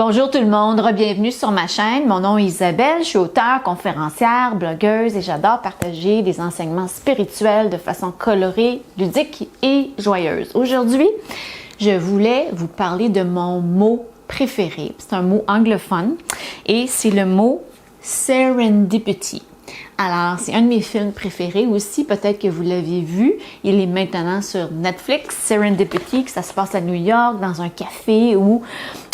Bonjour tout le monde, bienvenue sur ma chaîne. Mon nom est Isabelle, je suis auteure, conférencière, blogueuse et j'adore partager des enseignements spirituels de façon colorée, ludique et joyeuse. Aujourd'hui, je voulais vous parler de mon mot préféré. C'est un mot anglophone et c'est le mot serendipity. Alors, c'est un de mes films préférés aussi, peut-être que vous l'avez vu. Il est maintenant sur Netflix, Serendipity, que ça se passe à New York, dans un café où,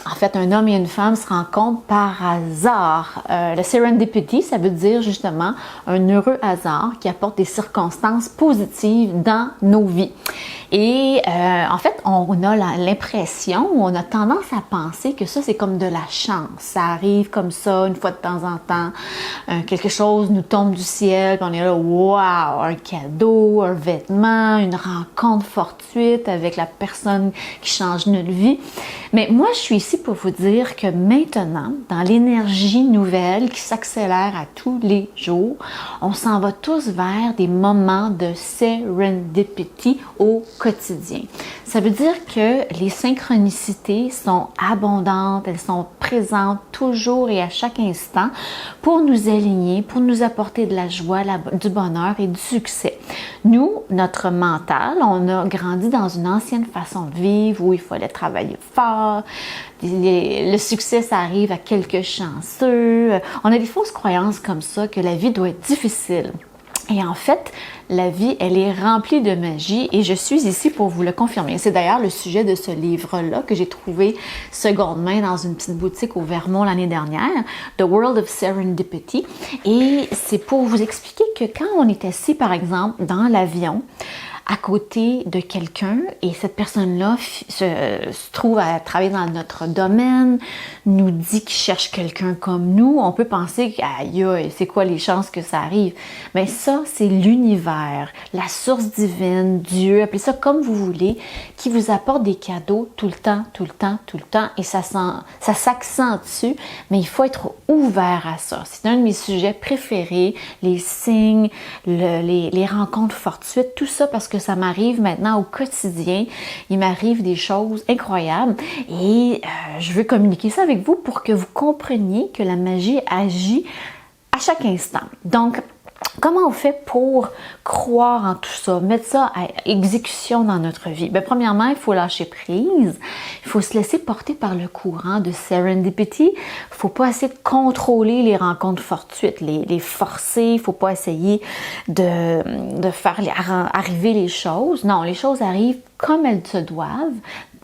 en fait, un homme et une femme se rencontrent par hasard. Le Serendipity, ça veut dire justement un heureux hasard qui apporte des circonstances positives dans nos vies. Et en fait, on a l'impression, ou on a tendance à penser que ça, c'est comme de la chance. Ça arrive comme ça, une fois de temps en temps. Quelque chose nous tombe du ciel, puis on est là, wow, un cadeau, un vêtement, une rencontre fortuite avec la personne qui change notre vie. Mais moi, je suis ici pour vous dire que maintenant, dans l'énergie nouvelle qui s'accélère à tous les jours, on s'en va tous vers des moments de serendipity au quotidien. Ça veut dire que les synchronicités sont abondantes, elles sont présentes toujours et à chaque instant pour nous aligner, pour nous apporter de la joie, du bonheur et du succès. Nous, notre mental, on a grandi dans une ancienne façon de vivre où il fallait travailler fort. Le succès, ça arrive à quelques chanceux. On a des fausses croyances comme ça que la vie doit être difficile. Et en fait, la vie, elle est remplie de magie et je suis ici pour vous le confirmer. C'est d'ailleurs le sujet de ce livre-là que j'ai trouvé seconde main dans une petite boutique au Vermont l'année dernière, The World of Serendipity. Et c'est pour vous expliquer que quand on est assis, par exemple, dans l'avion, à côté de quelqu'un et cette personne-là se trouve à travailler dans notre domaine, nous dit qu'il cherche quelqu'un comme nous, on peut penser aïe, c'est quoi les chances que ça arrive? Mais ça, c'est l'univers, la source divine, Dieu, appelez ça comme vous voulez, qui vous apporte des cadeaux tout le temps, tout le temps, tout le temps et ça s'accentue, mais il faut être ouvert à ça. C'est un de mes sujets préférés, les signes, les rencontres fortuites, tout ça parce que ça m'arrive maintenant au quotidien. Il m'arrive des choses incroyables et je veux communiquer ça avec vous pour que vous compreniez que la magie agit à chaque instant. Donc, comment on fait pour croire en tout ça, mettre ça à exécution dans notre vie? Bien, premièrement, il faut lâcher prise. Il faut se laisser porter par le courant de serendipity. Il ne faut pas essayer de contrôler les rencontres fortuites, les forcer. Il ne faut pas essayer de faire arriver les choses. Non, les choses arrivent comme elles se doivent,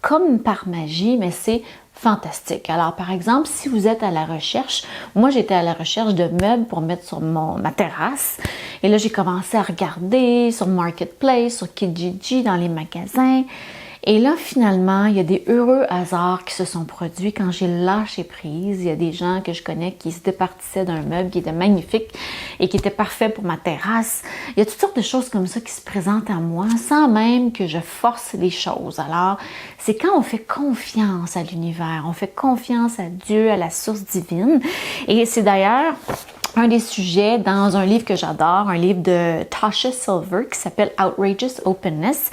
comme par magie, mais c'est fantastique. Alors, par exemple, si vous êtes à la recherche, moi j'étais à la recherche de meubles pour mettre sur ma terrasse et là j'ai commencé à regarder sur Marketplace, sur Kijiji, dans les magasins et là finalement il y a des heureux hasards qui se sont produits quand j'ai lâché prise. Il y a des gens que je connais qui se départissaient d'un meuble qui était magnifique et qui était parfait pour ma terrasse. Il y a toutes sortes de choses comme ça qui se présentent à moi sans même que je force les choses. Alors, c'est quand on fait confiance à l'univers, on fait confiance à Dieu, à la source divine. Et c'est d'ailleurs un des sujets dans un livre que j'adore, un livre de Tasha Silver qui s'appelle Outrageous Openness.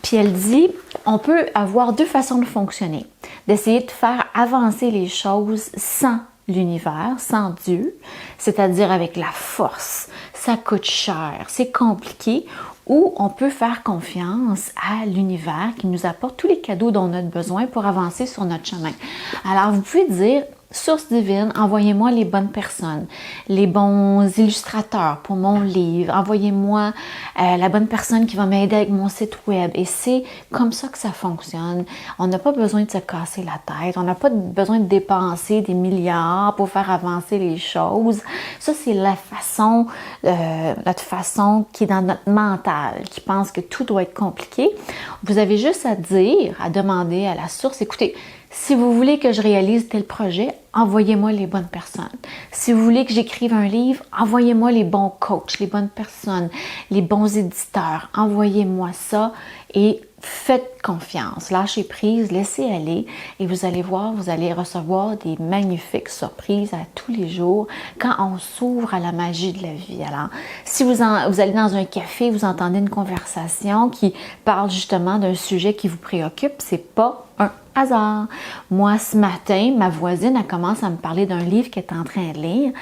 Puis elle dit, on peut avoir deux façons de fonctionner. D'essayer de faire avancer les choses sans l'univers, sans Dieu, c'est-à-dire avec la force. Ça coûte cher, c'est compliqué. Ou on peut faire confiance à l'univers qui nous apporte tous les cadeaux dont on a besoin pour avancer sur notre chemin. Alors, vous pouvez dire, source divine, envoyez-moi les bonnes personnes, les bons illustrateurs pour mon livre, envoyez-moi la bonne personne qui va m'aider avec mon site web. Et c'est comme ça que ça fonctionne. On n'a pas besoin de se casser la tête, on n'a pas besoin de dépenser des milliards pour faire avancer les choses. Ça, c'est la façon, notre façon qui est dans notre mental, qui pense que tout doit être compliqué. Vous avez juste à dire, à demander à la source, écoutez, si vous voulez que je réalise tel projet, envoyez-moi les bonnes personnes. Si vous voulez que j'écrive un livre, envoyez-moi les bons coachs, les bonnes personnes, les bons éditeurs. Envoyez-moi ça et faites confiance. Lâchez prise, laissez aller et vous allez voir, vous allez recevoir des magnifiques surprises à tous les jours quand on s'ouvre à la magie de la vie. Alors, si vous allez dans un café, vous entendez une conversation qui parle justement d'un sujet qui vous préoccupe, c'est pas un hasard. Moi, ce matin, ma voisine, elle commence à me parler d'un livre qu'elle est en train de lire.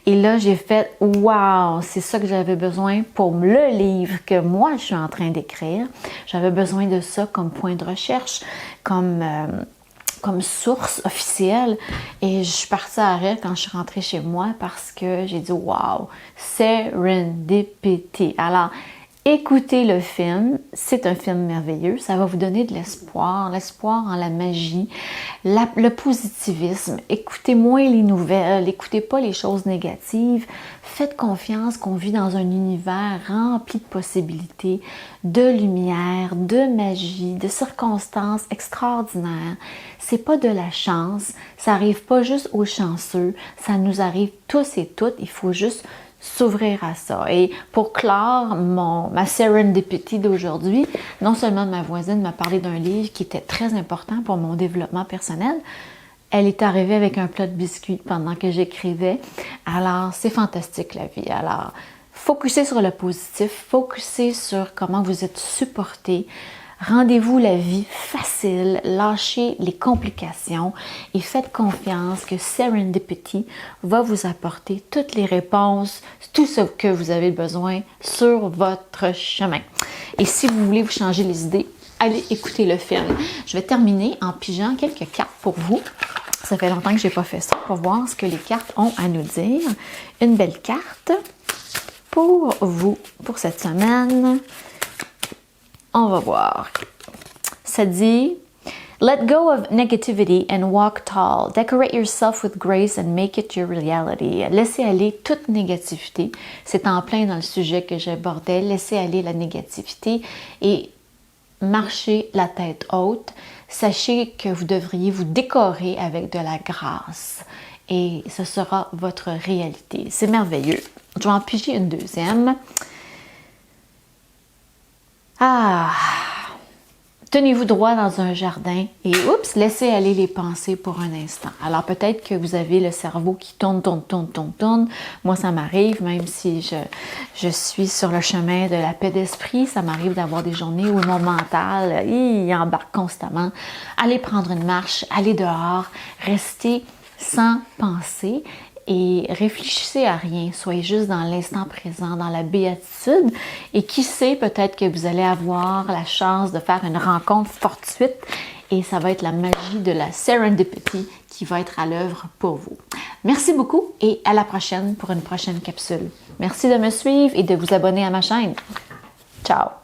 Et là, j'ai fait « Wow! C'est ça que j'avais besoin pour le livre que moi, je suis en train d'écrire. » J'avais besoin de ça comme point de recherche, comme source officielle. Et je suis partie à rire quand je suis rentrée chez moi parce que j'ai dit « Wow! Serendipity! » Alors, écoutez le film, c'est un film merveilleux, ça va vous donner de l'espoir, l'espoir en la magie, le positivisme. Écoutez moins les nouvelles, écoutez pas les choses négatives. Faites confiance qu'on vit dans un univers rempli de possibilités, de lumière, de magie, de circonstances extraordinaires. C'est pas de la chance, ça arrive pas juste aux chanceux, ça nous arrive tous et toutes, il faut juste s'ouvrir à ça. Et pour clore ma serendipity d'aujourd'hui, non seulement ma voisine m'a parlé d'un livre qui était très important pour mon développement personnel, elle est arrivée avec un plat de biscuits pendant que j'écrivais. Alors, c'est fantastique la vie. Alors, focussez sur le positif, focussez sur comment vous êtes supporté. Rendez-vous la vie facile, lâchez les complications et faites confiance que Serendipity va vous apporter toutes les réponses, tout ce que vous avez besoin sur votre chemin. Et si vous voulez vous changer les idées, allez écouter le film. Je vais terminer en pigeant quelques cartes pour vous. Ça fait longtemps que je n'ai pas fait ça pour voir ce que les cartes ont à nous dire. Une belle carte pour vous pour cette semaine. On va voir. Ça dit « Let go of negativity and walk tall. Decorate yourself with grace and make it your reality. » Laissez aller toute négativité. C'est en plein dans le sujet que j'abordais. Laissez aller la négativité et marchez la tête haute. Sachez que vous devriez vous décorer avec de la grâce et ce sera votre réalité. C'est merveilleux. Je vais en piger une deuxième. Tenez-vous droit dans un jardin et oups, laissez aller les pensées pour un instant. Alors peut-être que vous avez le cerveau qui tourne. Moi, ça m'arrive, même si je suis sur le chemin de la paix d'esprit, ça m'arrive d'avoir des journées où mon mental, il embarque constamment. Allez prendre une marche, allez dehors, restez sans penser. Et réfléchissez à rien, soyez juste dans l'instant présent, dans la béatitude. Et qui sait, peut-être que vous allez avoir la chance de faire une rencontre fortuite et ça va être la magie de la serendipity qui va être à l'œuvre pour vous. Merci beaucoup et à la prochaine pour une prochaine capsule. Merci de me suivre et de vous abonner à ma chaîne. Ciao!